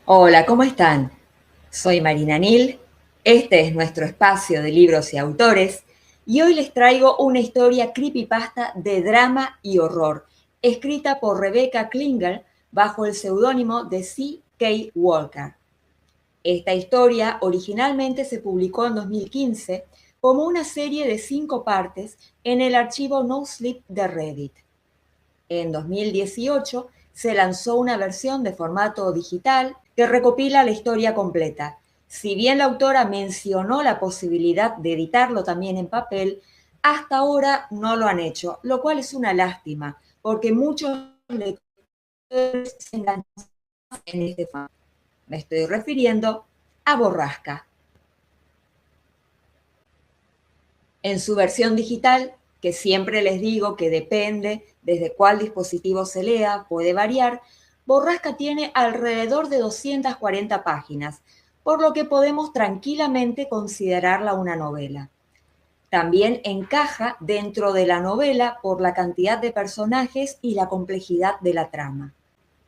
Hola, ¿cómo están? Soy Marina Nil, este es nuestro espacio de libros y autores, y hoy les traigo una historia creepypasta de drama y horror, escrita por Rebecca Klinger bajo el seudónimo de C. K. Walker. Esta historia originalmente se publicó en 2015 como una serie de 5 partes en el archivo No Sleep de Reddit. En 2018 se lanzó una versión de formato digital que recopila la historia completa. Si bien la autora mencionó la posibilidad de editarlo también en papel, hasta ahora no lo han hecho, lo cual es una lástima, porque muchos lectores se enganchan en este formato. Me estoy refiriendo a Borrasca. En su versión digital, que siempre les digo que depende desde cuál dispositivo se lea, puede variar, Borrasca tiene alrededor de 240 páginas, por lo que podemos tranquilamente considerarla una novela. También encaja dentro de la novela por la cantidad de personajes y la complejidad de la trama.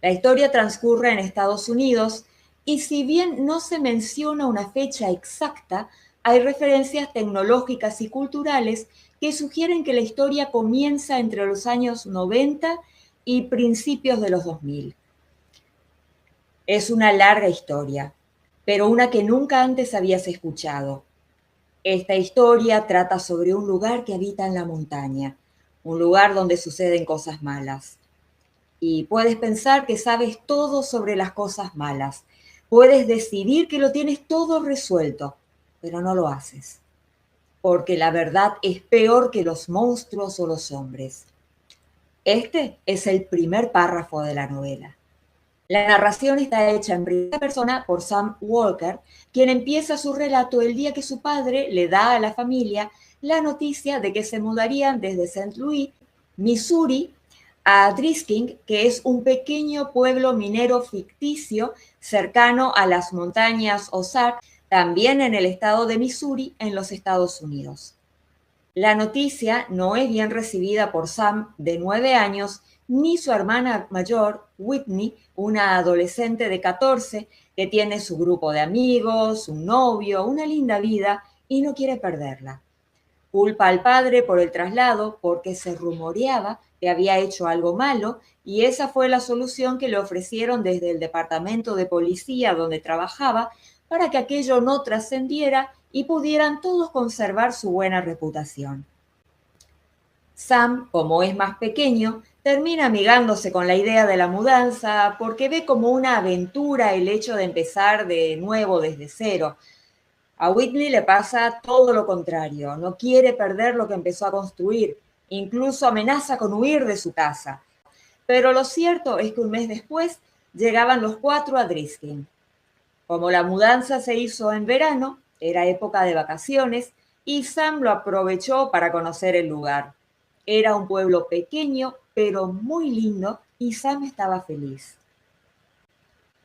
La historia transcurre en Estados Unidos y si bien no se menciona una fecha exacta, hay referencias tecnológicas y culturales que sugieren que la historia comienza entre los años 90 y principios de los 2000. Es una larga historia, pero una que nunca antes habías escuchado. Esta historia trata sobre un lugar que habita en la montaña, un lugar donde suceden cosas malas. Y puedes pensar que sabes todo sobre las cosas malas. Puedes decidir que lo tienes todo resuelto, pero no lo haces, porque la verdad es peor que los monstruos o los hombres. Este es el primer párrafo de la novela. La narración está hecha en primera persona por Sam Walker, quien empieza su relato el día que su padre le da a la familia la noticia de que se mudarían desde St. Louis, Missouri, a Drisking, que es un pequeño pueblo minero ficticio cercano a las montañas Ozark, también en el estado de Missouri, en los Estados Unidos. La noticia no es bien recibida por Sam, de 9 años, ni su hermana mayor, Whitney, una adolescente de 14, que tiene su grupo de amigos, un novio, una linda vida y no quiere perderla. Culpa al padre por el traslado porque se rumoreaba que había hecho algo malo y esa fue la solución que le ofrecieron desde el departamento de policía donde trabajaba para que aquello no trascendiera y pudieran todos conservar su buena reputación. Sam, como es más pequeño, termina amigándose con la idea de la mudanza porque ve como una aventura el hecho de empezar de nuevo desde cero. A Whitney le pasa todo lo contrario, no quiere perder lo que empezó a construir, incluso amenaza con huir de su casa. Pero lo cierto es que un mes después llegaban los 4 a Driskin. Como la mudanza se hizo en verano, era época de vacaciones, y Sam lo aprovechó para conocer el lugar. Era un pueblo pequeño, pero muy lindo, y Sam estaba feliz.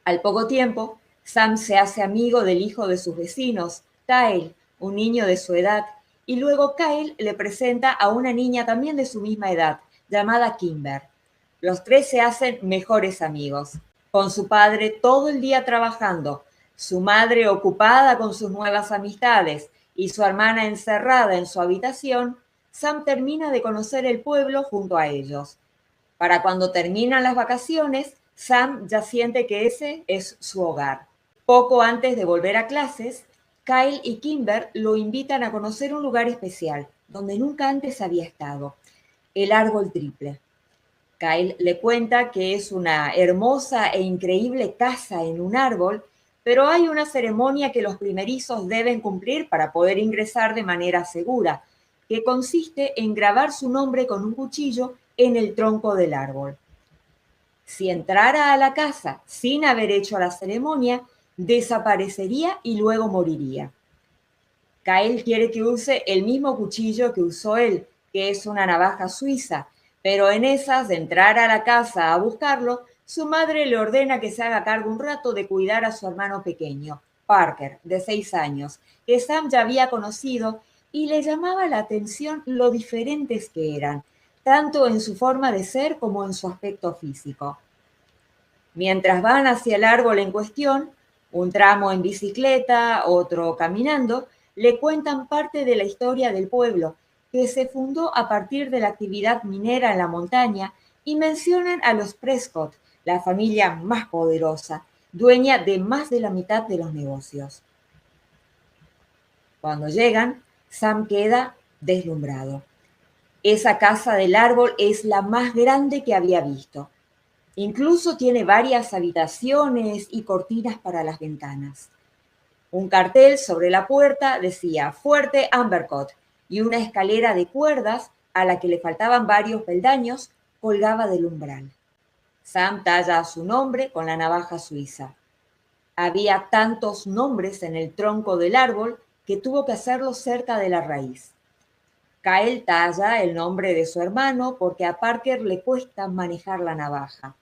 Al poco tiempo, Sam se hace amigo del hijo de sus vecinos, Kyle, un niño de su edad, y luego Kyle le presenta a una niña también de su misma edad, llamada Kimber. Los tres se hacen mejores amigos, con su padre todo el día trabajando, su madre ocupada con sus nuevas amistades y su hermana encerrada en su habitación. Sam termina de conocer el pueblo junto a ellos. Para cuando terminan las vacaciones, Sam ya siente que ese es su hogar. Poco antes de volver a clases, Kyle y Kimber lo invitan a conocer un lugar especial, donde nunca antes había estado, el árbol triple. Kyle le cuenta que es una hermosa e increíble casa en un árbol, pero hay una ceremonia que los primerizos deben cumplir para poder ingresar de manera segura, que consiste en grabar su nombre con un cuchillo en el tronco del árbol. Si entrara a la casa sin haber hecho la ceremonia, desaparecería y luego moriría. Kyle quiere que use el mismo cuchillo que usó él, que es una navaja suiza, pero en esas de entrar a la casa a buscarlo, su madre le ordena que se haga cargo un rato de cuidar a su hermano pequeño, Parker, de 6 años, que Sam ya había conocido y le llamaba la atención lo diferentes que eran, tanto en su forma de ser como en su aspecto físico. Mientras van hacia el árbol en cuestión, un tramo en bicicleta, otro caminando, le cuentan parte de la historia del pueblo, que se fundó a partir de la actividad minera en la montaña, y mencionan a los Prescott, la familia más poderosa, dueña de más de la mitad de los negocios. Cuando llegan, Sam queda deslumbrado. Esa casa del árbol es la más grande que había visto. Incluso tiene varias habitaciones y cortinas para las ventanas. Un cartel sobre la puerta decía Fuerte Ambercott y una escalera de cuerdas a la que le faltaban varios peldaños colgaba del umbral. Sam talla su nombre con la navaja suiza. Había tantos nombres en el tronco del árbol que tuvo que hacerlo cerca de la raíz. Kyle talla el nombre de su hermano porque a Parker le cuesta manejar la navaja.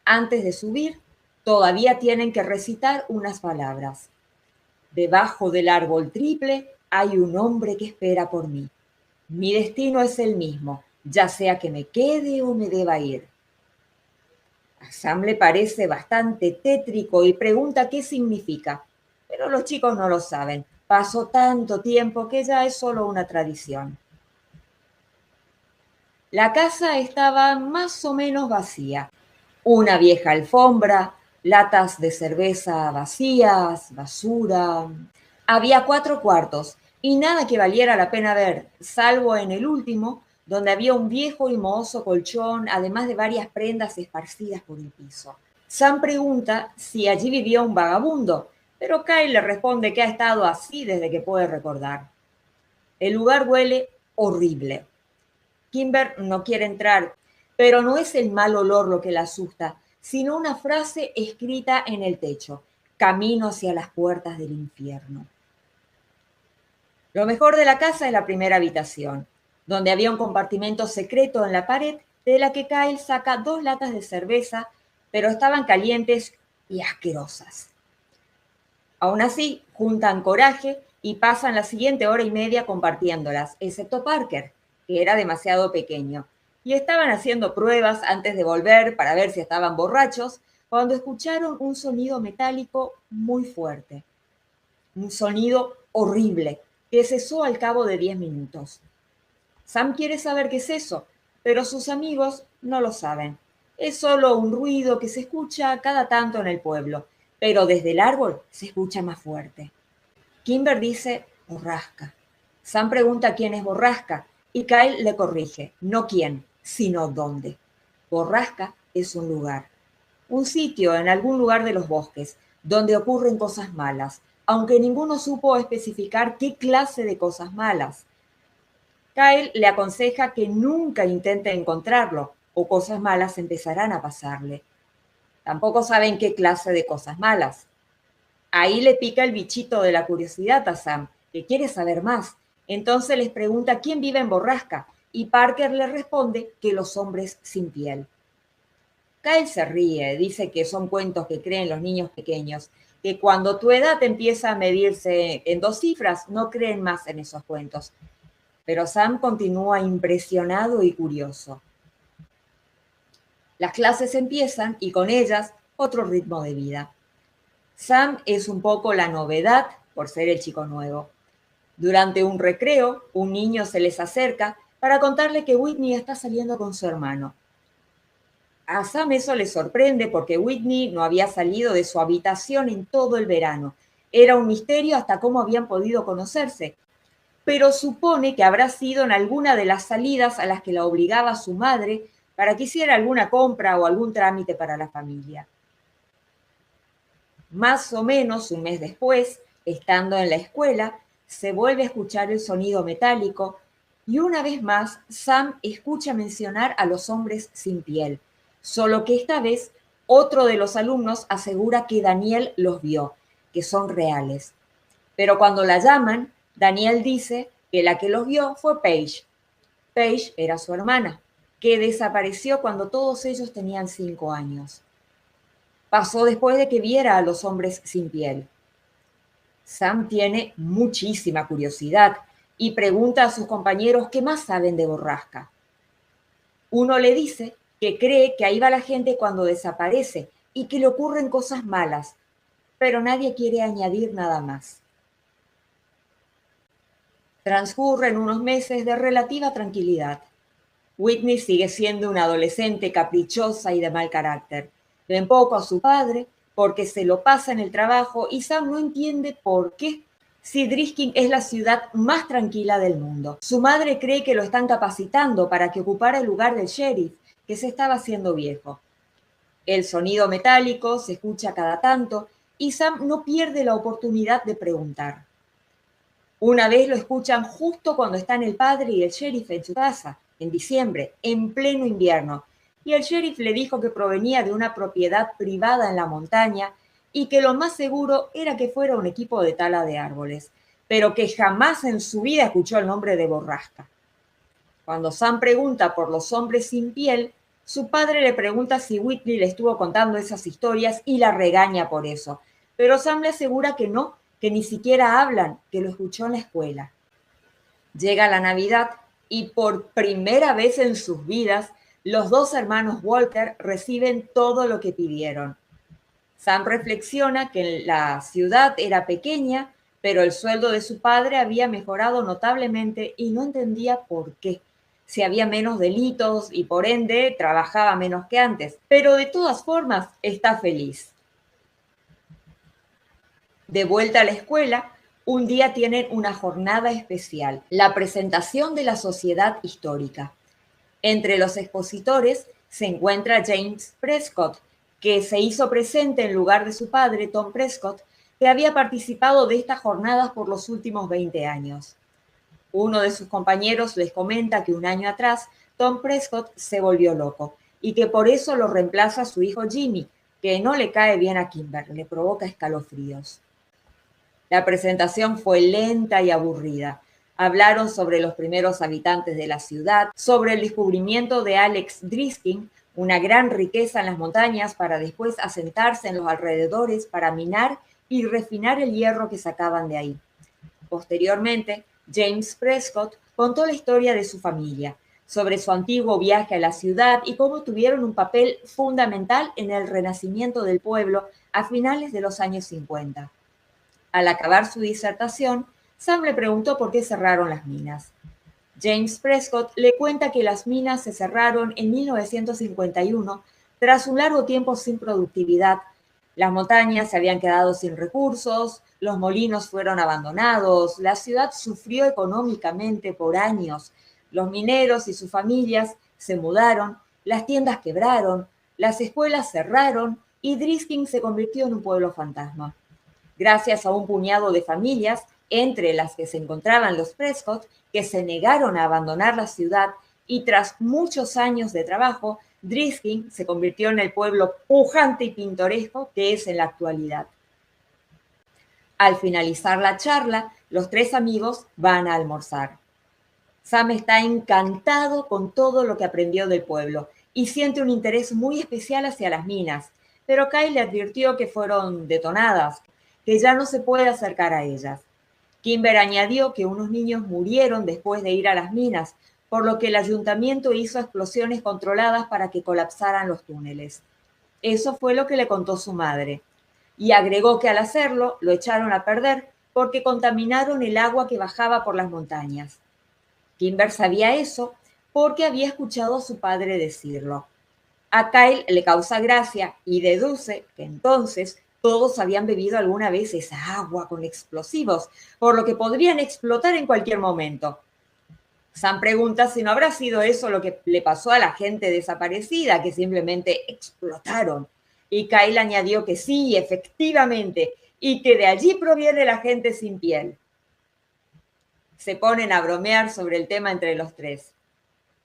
Antes de subir, todavía tienen que recitar unas palabras. Debajo del árbol triple hay un hombre que espera por mí. Mi destino es el mismo, ya sea que me quede o me deba ir. A Sam le parece bastante tétrico y pregunta qué significa, pero los chicos no lo saben. Pasó tanto tiempo que ya es solo una tradición. La casa estaba más o menos vacía. Una vieja alfombra, latas de cerveza vacías, basura. Había 4 cuartos y nada que valiera la pena ver, salvo en el último, donde había un viejo y mohoso colchón, además de varias prendas esparcidas por el piso. Sam pregunta si allí vivía un vagabundo, pero Kyle le responde que ha estado así desde que puede recordar. El lugar huele horrible. Kimber no quiere entrar, pero no es el mal olor lo que la asusta, sino una frase escrita en el techo: camino hacia las puertas del infierno. Lo mejor de la casa es la primera habitación, donde había un compartimento secreto en la pared de la que Kyle saca 2 latas de cerveza, pero estaban calientes y asquerosas. Aún así, juntan coraje y pasan la siguiente hora y media compartiéndolas, excepto Parker, que era demasiado pequeño, y estaban haciendo pruebas antes de volver para ver si estaban borrachos, cuando escucharon un sonido metálico muy fuerte. Un sonido horrible, que cesó al cabo de 10 minutos. Sam quiere saber qué es eso, pero sus amigos no lo saben. Es solo un ruido que se escucha cada tanto en el pueblo, pero desde el árbol se escucha más fuerte. Kimber dice borrasca. Sam pregunta quién es borrasca y Kyle le corrige, no quién, sino dónde. Borrasca es un lugar, un sitio en algún lugar de los bosques, donde ocurren cosas malas, aunque ninguno supo especificar qué clase de cosas malas. Kyle le aconseja que nunca intente encontrarlo, o cosas malas empezarán a pasarle. Tampoco saben qué clase de cosas malas. Ahí le pica el bichito de la curiosidad a Sam, que quiere saber más. Entonces les pregunta quién vive en Borrasca, y Parker le responde que los hombres sin piel. Kyle se ríe, dice que son cuentos que creen los niños pequeños, que cuando tu edad empieza a medirse en 2 cifras, no creen más en esos cuentos. Pero Sam continúa impresionado y curioso. Las clases empiezan y con ellas otro ritmo de vida. Sam es un poco la novedad por ser el chico nuevo. Durante un recreo, un niño se les acerca para contarle que Whitney está saliendo con su hermano. A Sam eso le sorprende porque Whitney no había salido de su habitación en todo el verano. Era un misterio hasta cómo habían podido conocerse, pero supone que habrá sido en alguna de las salidas a las que la obligaba su madre para que hiciera alguna compra o algún trámite para la familia. Más o menos un mes después, estando en la escuela, se vuelve a escuchar el sonido metálico y una vez más Sam escucha mencionar a los hombres sin piel, solo que esta vez otro de los alumnos asegura que Daniel los vio, que son reales. Pero cuando la llaman, Daniel dice que la que los vio fue Paige. Paige era su hermana, que desapareció cuando todos ellos tenían 5 años. Pasó después de que viera a los hombres sin piel. Sam tiene muchísima curiosidad y pregunta a sus compañeros qué más saben de Borrasca. Uno le dice que cree que ahí va la gente cuando desaparece y que le ocurren cosas malas, pero nadie quiere añadir nada más. Transcurren unos meses de relativa tranquilidad. Whitney sigue siendo una adolescente caprichosa y de mal carácter. Ven poco a su padre porque se lo pasa en el trabajo y Sam no entiende por qué. Si Driskin es la ciudad más tranquila del mundo. Su madre cree que lo están capacitando para que ocupara el lugar del sheriff, que se estaba haciendo viejo. El sonido metálico se escucha cada tanto y Sam no pierde la oportunidad de preguntar. Una vez lo escuchan justo cuando están el padre y el sheriff en su casa, en diciembre, en pleno invierno, y el sheriff le dijo que provenía de una propiedad privada en la montaña y que lo más seguro era que fuera un equipo de tala de árboles, pero que jamás en su vida escuchó el nombre de Borrasca. Cuando Sam pregunta por los hombres sin piel, su padre le pregunta si Whitney le estuvo contando esas historias y la regaña por eso, pero Sam le asegura que no, que ni siquiera hablan, que lo escuchó en la escuela. Llega la Navidad y por primera vez en sus vidas, los dos hermanos Walker reciben todo lo que pidieron. Sam reflexiona que la ciudad era pequeña, pero el sueldo de su padre había mejorado notablemente y no entendía por qué. Si había menos delitos y por ende trabajaba menos que antes, pero de todas formas está feliz. De vuelta a la escuela, un día tienen una jornada especial, la presentación de la Sociedad Histórica. Entre los expositores se encuentra James Prescott, que se hizo presente en lugar de su padre, Tom Prescott, que había participado de estas jornadas por los últimos 20 años. Uno de sus compañeros les comenta que un año atrás Tom Prescott se volvió loco y que por eso lo reemplaza su hijo Jimmy, que no le cae bien a Kimber, le provoca escalofríos. La presentación fue lenta y aburrida. Hablaron sobre los primeros habitantes de la ciudad, sobre el descubrimiento de Alex Driskin, una gran riqueza en las montañas para después asentarse en los alrededores para minar y refinar el hierro que sacaban de ahí. Posteriormente, James Prescott contó la historia de su familia, sobre su antiguo viaje a la ciudad y cómo tuvieron un papel fundamental en el renacimiento del pueblo a finales de los años 50. Al acabar su disertación, Sam le preguntó por qué cerraron las minas. James Prescott le cuenta que las minas se cerraron en 1951 tras un largo tiempo sin productividad. Las montañas se habían quedado sin recursos, los molinos fueron abandonados, la ciudad sufrió económicamente por años. Los mineros y sus familias se mudaron, las tiendas quebraron, las escuelas cerraron y Driskin se convirtió en un pueblo fantasma. Gracias a un puñado de familias, entre las que se encontraban los Prescott, que se negaron a abandonar la ciudad y tras muchos años de trabajo, Driskin se convirtió en el pueblo pujante y pintoresco que es en la actualidad. Al finalizar la charla, los tres amigos van a almorzar. Sam está encantado con todo lo que aprendió del pueblo y siente un interés muy especial hacia las minas, pero Kyle le advirtió que fueron detonadas, que ya no se puede acercar a ellas. Kimber añadió que unos niños murieron después de ir a las minas, por lo que el ayuntamiento hizo explosiones controladas para que colapsaran los túneles. Eso fue lo que le contó su madre. Y agregó que al hacerlo lo echaron a perder porque contaminaron el agua que bajaba por las montañas. Kimber sabía eso porque había escuchado a su padre decirlo. A Kyle le causa gracia y deduce que entonces todos habían bebido alguna vez esa agua con explosivos, por lo que podrían explotar en cualquier momento. Sam pregunta si no habrá sido eso lo que le pasó a la gente desaparecida, que simplemente explotaron. Y Kyle añadió que sí, efectivamente, y que de allí proviene la gente sin piel. Se ponen a bromear sobre el tema entre los tres.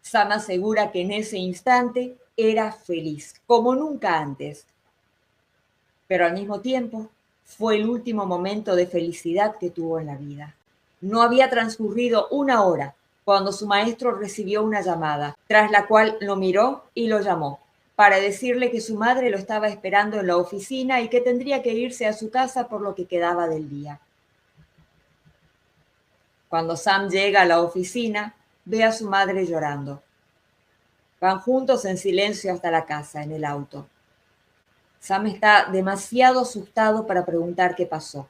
Sam asegura que en ese instante era feliz, como nunca antes. Pero al mismo tiempo fue el último momento de felicidad que tuvo en la vida. No había transcurrido una hora cuando su maestro recibió una llamada, tras la cual lo miró y lo llamó, para decirle que su madre lo estaba esperando en la oficina y que tendría que irse a su casa por lo que quedaba del día. Cuando Sam llega a la oficina, ve a su madre llorando. Van juntos en silencio hasta la casa, en el auto. Sam está demasiado asustado para preguntar qué pasó.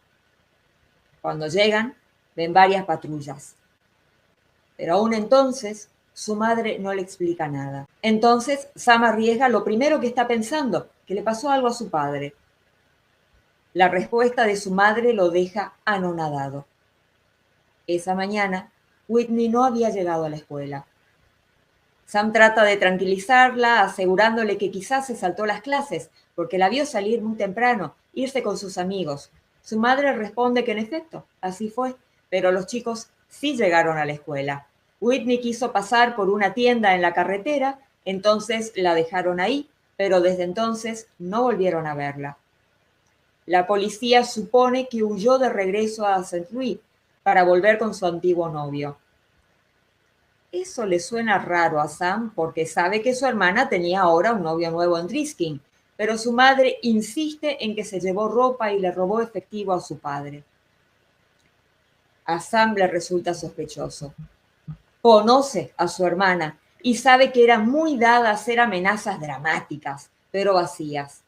Cuando llegan, ven varias patrullas. Pero aún entonces, su madre no le explica nada. Entonces, Sam arriesga lo primero que está pensando, que le pasó algo a su padre. La respuesta de su madre lo deja anonadado. Esa mañana, Whitney no había llegado a la escuela. Sam trata de tranquilizarla, asegurándole que quizás se saltó las clases, porque la vio salir muy temprano, irse con sus amigos. Su madre responde que en efecto, así fue, pero los chicos sí llegaron a la escuela. Whitney quiso pasar por una tienda en la carretera, entonces la dejaron ahí, pero desde entonces no volvieron a verla. La policía supone que huyó de regreso a St. Louis para volver con su antiguo novio. Eso le suena raro a Sam porque sabe que su hermana tenía ahora un novio nuevo en Driskin, pero su madre insiste en que se llevó ropa y le robó efectivo a su padre. A Sam le resulta sospechoso. Conoce a su hermana y sabe que era muy dada a hacer amenazas dramáticas, pero vacías.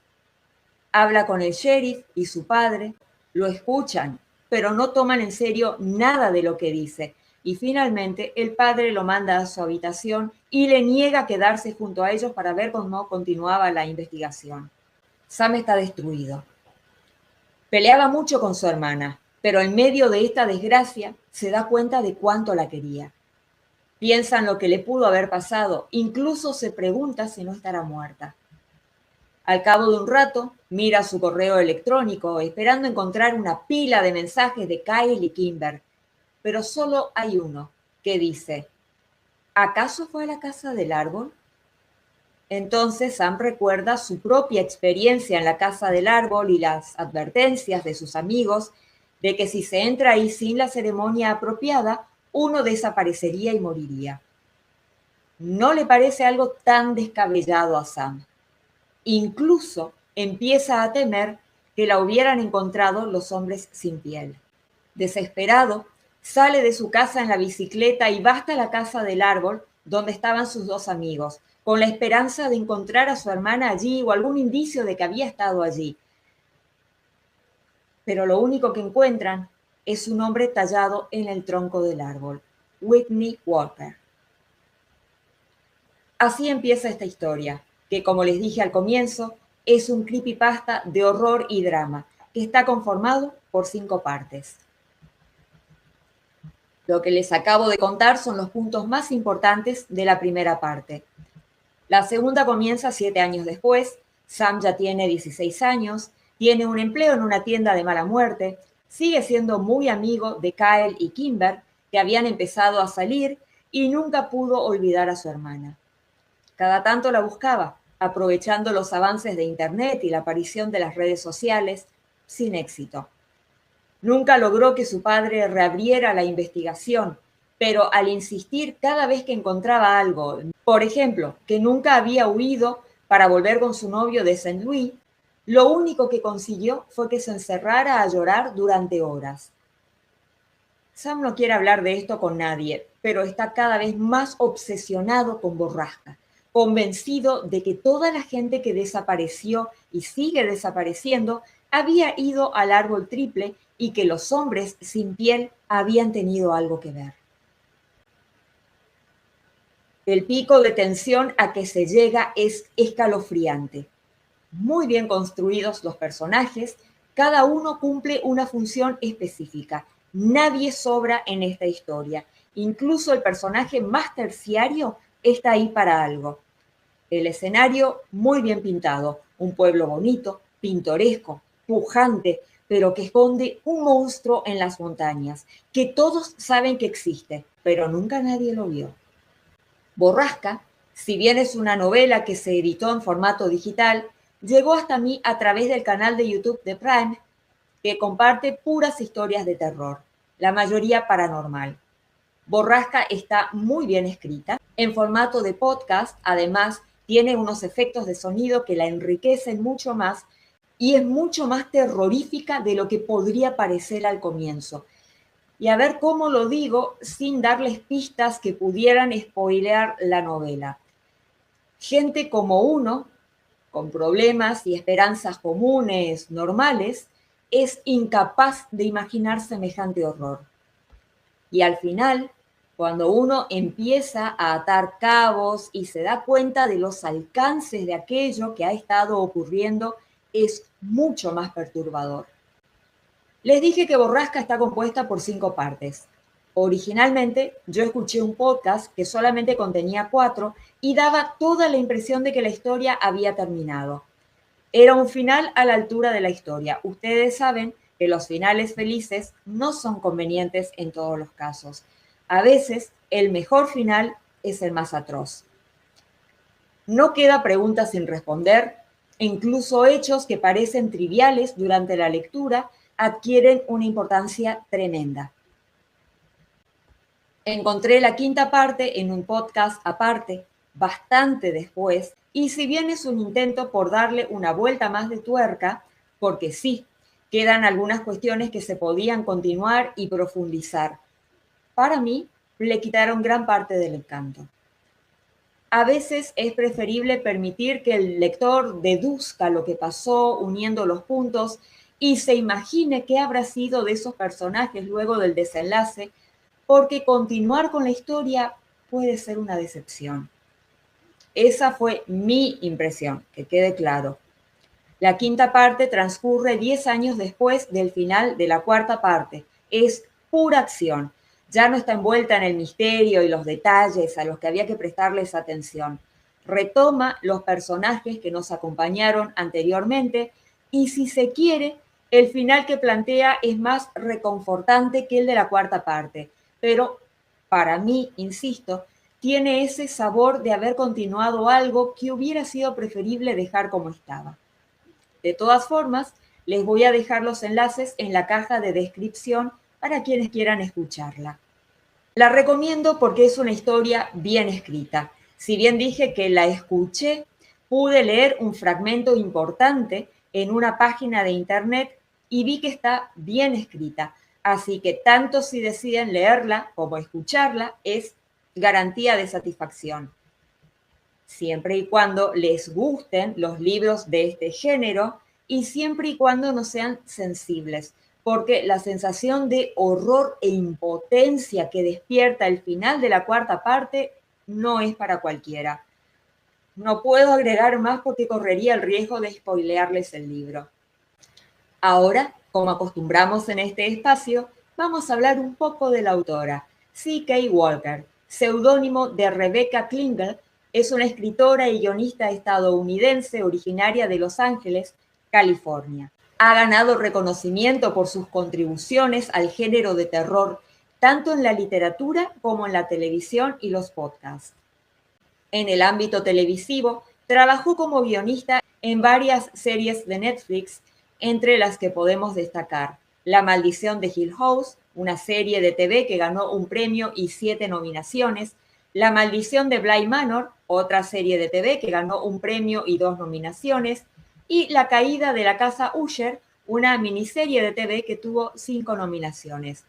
Habla con el sheriff y su padre, lo escuchan, pero no toman en serio nada de lo que dice. Y finalmente el padre lo manda a su habitación y le niega quedarse junto a ellos para ver cómo continuaba la investigación. Sam está destruido. Peleaba mucho con su hermana, pero en medio de esta desgracia se da cuenta de cuánto la quería. Piensa en lo que le pudo haber pasado, incluso se pregunta si no estará muerta. Al cabo de un rato, mira su correo electrónico esperando encontrar una pila de mensajes de Kyle y Kimber, pero solo hay uno que dice: ¿acaso fue a la casa del árbol? Entonces Sam recuerda su propia experiencia en la casa del árbol y las advertencias de sus amigos de que si se entra ahí sin la ceremonia apropiada, uno desaparecería y moriría. No le parece algo tan descabellado a Sam. Incluso empieza a temer que la hubieran encontrado los hombres sin piel. Desesperado, sale de su casa en la bicicleta y va hasta la casa del árbol donde estaban sus dos amigos, con la esperanza de encontrar a su hermana allí o algún indicio de que había estado allí. Pero lo único que encuentran es un hombre tallado en el tronco del árbol, Whitney Walker. Así empieza esta historia, que como les dije al comienzo, es un creepypasta de horror y drama, que está conformado por 5 partes. Lo que les acabo de contar son los puntos más importantes de la primera parte. La segunda comienza 7 años después. Sam ya tiene 16 años, tiene un empleo en una tienda de mala muerte, sigue siendo muy amigo de Kyle y Kimber, que habían empezado a salir, y nunca pudo olvidar a su hermana. Cada tanto la buscaba, aprovechando los avances de Internet y la aparición de las redes sociales, sin éxito. Nunca logró que su padre reabriera la investigación, pero al insistir cada vez que encontraba algo, por ejemplo, que nunca había huido para volver con su novio de St. Louis, lo único que consiguió fue que se encerrara a llorar durante horas. Sam no quiere hablar de esto con nadie, pero está cada vez más obsesionado con Borrasca, convencido de que toda la gente que desapareció y sigue desapareciendo había ido al árbol triple y que los hombres sin piel habían tenido algo que ver. El pico de tensión a que se llega es escalofriante. Muy bien construidos los personajes, cada uno cumple una función específica. Nadie sobra en esta historia. Incluso el personaje más terciario está ahí para algo. El escenario muy bien pintado, un pueblo bonito, pintoresco, pujante, pero que esconde un monstruo en las montañas, que todos saben que existe, pero nunca nadie lo vio. Borrasca, si bien es una novela que se editó en formato digital, llegó hasta mí a través del canal de YouTube de Prime, que comparte puras historias de terror, la mayoría paranormal. Borrasca está muy bien escrita, en formato de podcast, además tiene unos efectos de sonido que la enriquecen mucho más y es mucho más terrorífica de lo que podría parecer al comienzo. Y a ver cómo lo digo sin darles pistas que pudieran spoilear la novela. Gente como uno, con problemas y esperanzas comunes, normales, es incapaz de imaginar semejante horror. Y al final, cuando uno empieza a atar cabos y se da cuenta de los alcances de aquello que ha estado ocurriendo, es mucho más perturbador. Les dije que Borrasca está compuesta por 5 partes. Originalmente, yo escuché un podcast que solamente contenía 4 y daba toda la impresión de que la historia había terminado. Era un final a la altura de la historia. Ustedes saben que los finales felices no son convenientes en todos los casos. A veces, el mejor final es el más atroz. No queda pregunta sin responder, e incluso hechos que parecen triviales durante la lectura adquieren una importancia tremenda. Encontré la quinta parte en un podcast aparte, bastante después, y si bien es un intento por darle una vuelta más de tuerca, porque sí, quedan algunas cuestiones que se podían continuar y profundizar. Para mí, le quitaron gran parte del encanto. A veces es preferible permitir que el lector deduzca lo que pasó uniendo los puntos y se imagine qué habrá sido de esos personajes luego del desenlace, porque continuar con la historia puede ser una decepción. Esa fue mi impresión, que quede claro. La quinta parte transcurre 10 años después del final de la cuarta parte. Es pura acción. Ya no está envuelta en el misterio y los detalles a los que había que prestarles atención. Retoma los personajes que nos acompañaron anteriormente y, si se quiere, el final que plantea es más reconfortante que el de la cuarta parte. Pero para mí, insisto, tiene ese sabor de haber continuado algo que hubiera sido preferible dejar como estaba. De todas formas, les voy a dejar los enlaces en la caja de descripción para quienes quieran escucharla. La recomiendo porque es una historia bien escrita. Si bien dije que la escuché, pude leer un fragmento importante en una página de internet y vi que está bien escrita. Así que tanto si deciden leerla como escucharla es garantía de satisfacción. Siempre y cuando les gusten los libros de este género y siempre y cuando no sean sensibles, porque la sensación de horror e impotencia que despierta el final de la cuarta parte no es para cualquiera. No puedo agregar más porque correría el riesgo de spoilearles el libro. Ahora, como acostumbramos en este espacio, vamos a hablar un poco de la autora. C.K. Walker, seudónimo de Rebecca Klingel, es una escritora y guionista estadounidense originaria de Los Ángeles, California. Ha ganado reconocimiento por sus contribuciones al género de terror, tanto en la literatura como en la televisión y los podcasts. En el ámbito televisivo, trabajó como guionista en varias series de Netflix, entre las que podemos destacar La Maldición de Hill House, una serie de TV que ganó un premio y 7 nominaciones, La Maldición de Bly Manor, otra serie de TV que ganó un premio y 2 nominaciones, y La Caída de la Casa Usher, una miniserie de TV que tuvo 5 nominaciones.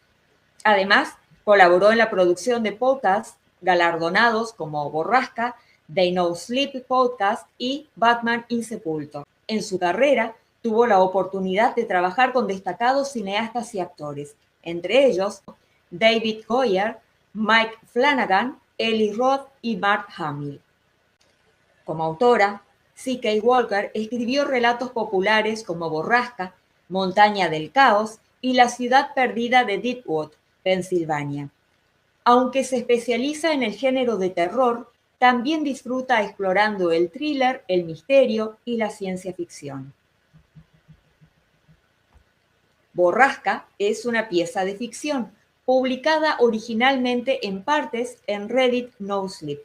Además, colaboró en la producción de podcasts galardonados como Borrasca, They No Sleep Podcast y Batman Insepulto. En su carrera, tuvo la oportunidad de trabajar con destacados cineastas y actores, entre ellos David Goyer, Mike Flanagan, Eli Roth y Mark Hamill. Como autora, C.K. Walker escribió relatos populares como Borrasca, Montaña del Caos y La ciudad perdida de Deadwood, Pensilvania. Aunque se especializa en el género de terror, también disfruta explorando el thriller, el misterio y la ciencia ficción. Borrasca es una pieza de ficción, publicada originalmente en partes en Reddit No Sleep.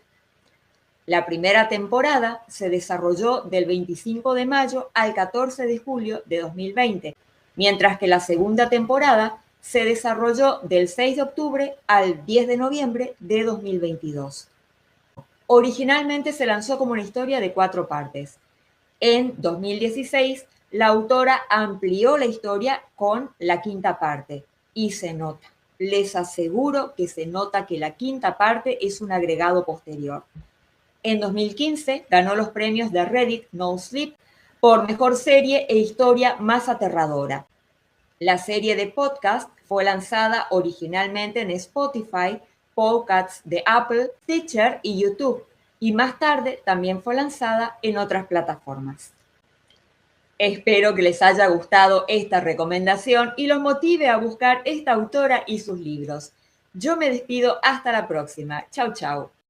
La primera temporada se desarrolló del 25 de mayo al 14 de julio de 2020, mientras que la segunda temporada se desarrolló del 6 de octubre al 10 de noviembre de 2022. Originalmente se lanzó como una historia de 4 partes. En 2016, la autora amplió la historia con la quinta parte y se nota. Les aseguro que se nota que la quinta parte es un agregado posterior. En 2015 ganó los premios de Reddit No Sleep por mejor serie e historia más aterradora. La serie de podcast fue lanzada originalmente en Spotify, Podcasts de Apple, Stitcher y YouTube, y más tarde también fue lanzada en otras plataformas. Espero que les haya gustado esta recomendación y los motive a buscar esta autora y sus libros. Yo me despido hasta la próxima. Chau, chau.